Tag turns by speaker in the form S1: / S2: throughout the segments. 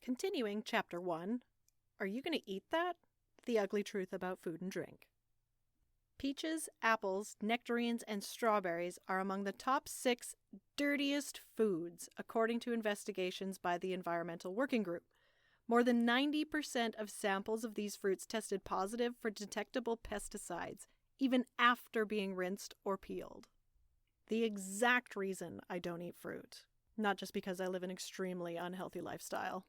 S1: Continuing Chapter 1, Are You Going to Eat That? The Ugly Truth About Food and Drink. Peaches, apples, nectarines, and strawberries are among the top 6 dirtiest foods, according to investigations by the Environmental Working Group. More than 90% of samples of these fruits tested positive for detectable pesticides, even after being rinsed or peeled. The exact reason I don't eat fruit, not just because I live an extremely unhealthy lifestyle.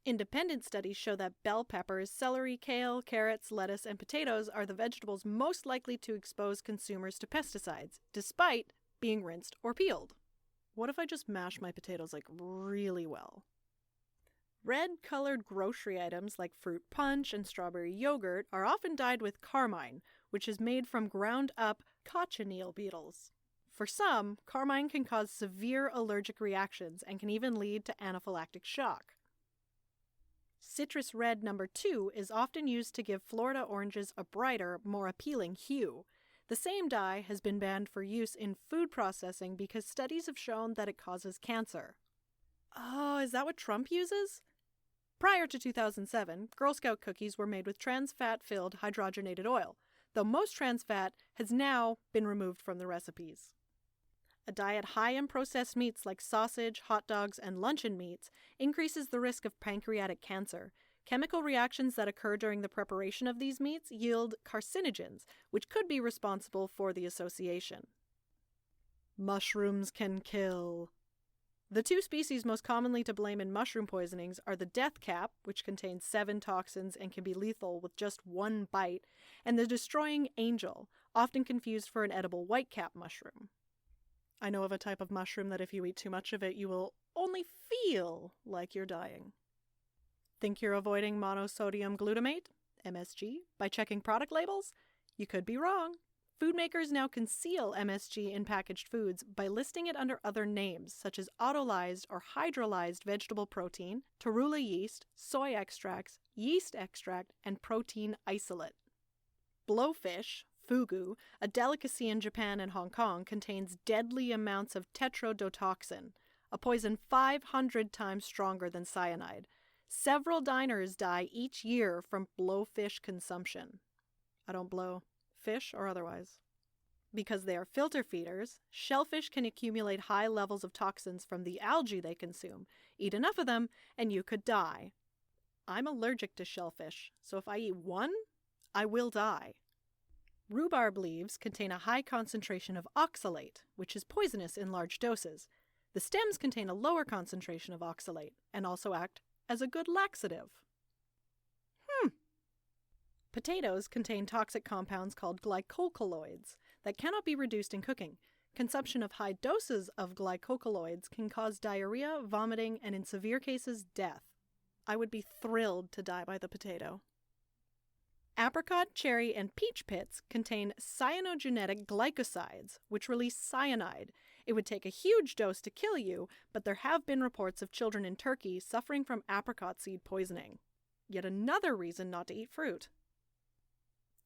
S1: Independent studies show that bell peppers, celery, kale, carrots, lettuce, and potatoes are the vegetables most likely to expose consumers to pesticides, despite being rinsed or peeled. What if I just mash my potatoes really well? Red-colored grocery items like fruit punch and strawberry yogurt are often dyed with carmine, which is made from ground-up cochineal beetles. For some, carmine can cause severe allergic reactions and can even lead to anaphylactic shock. Citrus red number 2 is often used to give Florida oranges a brighter, more appealing hue. The same dye has been banned for use in food processing because studies have shown that it causes cancer. Oh, is that what Trump uses? Prior to 2007, Girl Scout cookies were made with trans fat-filled hydrogenated oil, though most trans fat has now been removed from the recipes. A diet high in processed meats like sausage, hot dogs, and luncheon meats increases the risk of pancreatic cancer. Chemical reactions that occur during the preparation of these meats yield carcinogens, which could be responsible for the association. Mushrooms can kill. The 2 species most commonly to blame in mushroom poisonings are the death cap, which contains 7 toxins and can be lethal with just 1 bite, and the destroying angel, often confused for an edible whitecap mushroom. I know of a type of mushroom that if you eat too much of it, you will only feel like you're dying. Think you're avoiding monosodium glutamate, MSG, by checking product labels? You could be wrong. Food makers now conceal MSG in packaged foods by listing it under other names, such as autolyzed or hydrolyzed vegetable protein, torula yeast, soy extracts, yeast extract, and protein isolate. Blowfish, fugu, a delicacy in Japan and Hong Kong, contains deadly amounts of tetrodotoxin, a poison 500 times stronger than cyanide. Several diners die each year from blowfish consumption. I don't blow, fish or otherwise. Because they are filter feeders, shellfish can accumulate high levels of toxins from the algae they consume. Eat enough of them, and you could die. I'm allergic to shellfish, so if I eat one, I will die. Rhubarb leaves contain a high concentration of oxalate, which is poisonous in large doses. The stems contain a lower concentration of oxalate and also act as a good laxative. Potatoes contain toxic compounds called glycocolloids that cannot be reduced in cooking. Consumption of high doses of glycocolloids can cause diarrhea, vomiting, and in severe cases, death. I would be thrilled to die by the potato. Apricot, cherry, and peach pits contain cyanogenetic glycosides, which release cyanide. It would take a huge dose to kill you, but there have been reports of children in Turkey suffering from apricot seed poisoning. Yet another reason not to eat fruit.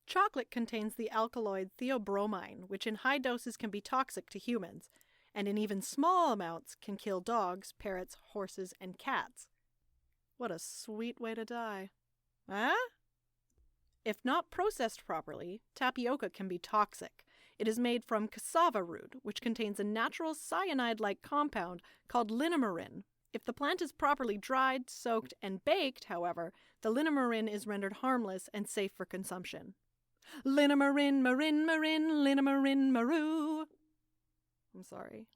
S1: Chocolate contains the alkaloid theobromine, which in high doses can be toxic to humans, and in even small amounts can kill dogs, parrots, horses, and cats. What a sweet way to die. Huh? If not processed properly, tapioca can be toxic. It is made from cassava root, which contains a natural cyanide-like compound called linamarin. If the plant is properly dried, soaked, and baked, however, the linamarin is rendered harmless and safe for consumption. Linamarin, marin, marin, linamarin, maru. I'm sorry.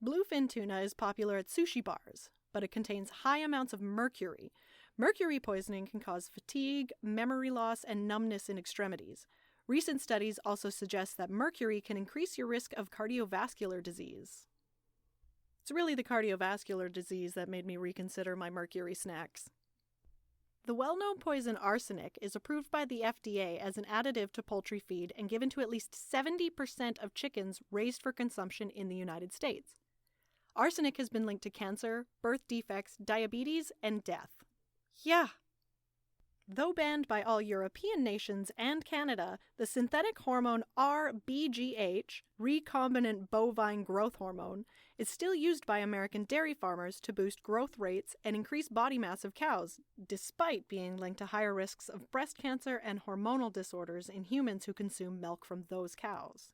S1: Bluefin tuna is popular at sushi bars, but it contains high amounts of mercury. Mercury poisoning can cause fatigue, memory loss, and numbness in extremities. Recent studies also suggest that mercury can increase your risk of cardiovascular disease. It's really the cardiovascular disease that made me reconsider my mercury snacks. The well-known poison arsenic is approved by the FDA as an additive to poultry feed and given to at least 70% of chickens raised for consumption in the United States. Arsenic has been linked to cancer, birth defects, diabetes, and death. Yeah. Though banned by all European nations and Canada, the synthetic hormone RBGH, recombinant bovine growth hormone, is still used by American dairy farmers to boost growth rates and increase body mass of cows, despite being linked to higher risks of breast cancer and hormonal disorders in humans who consume milk from those cows.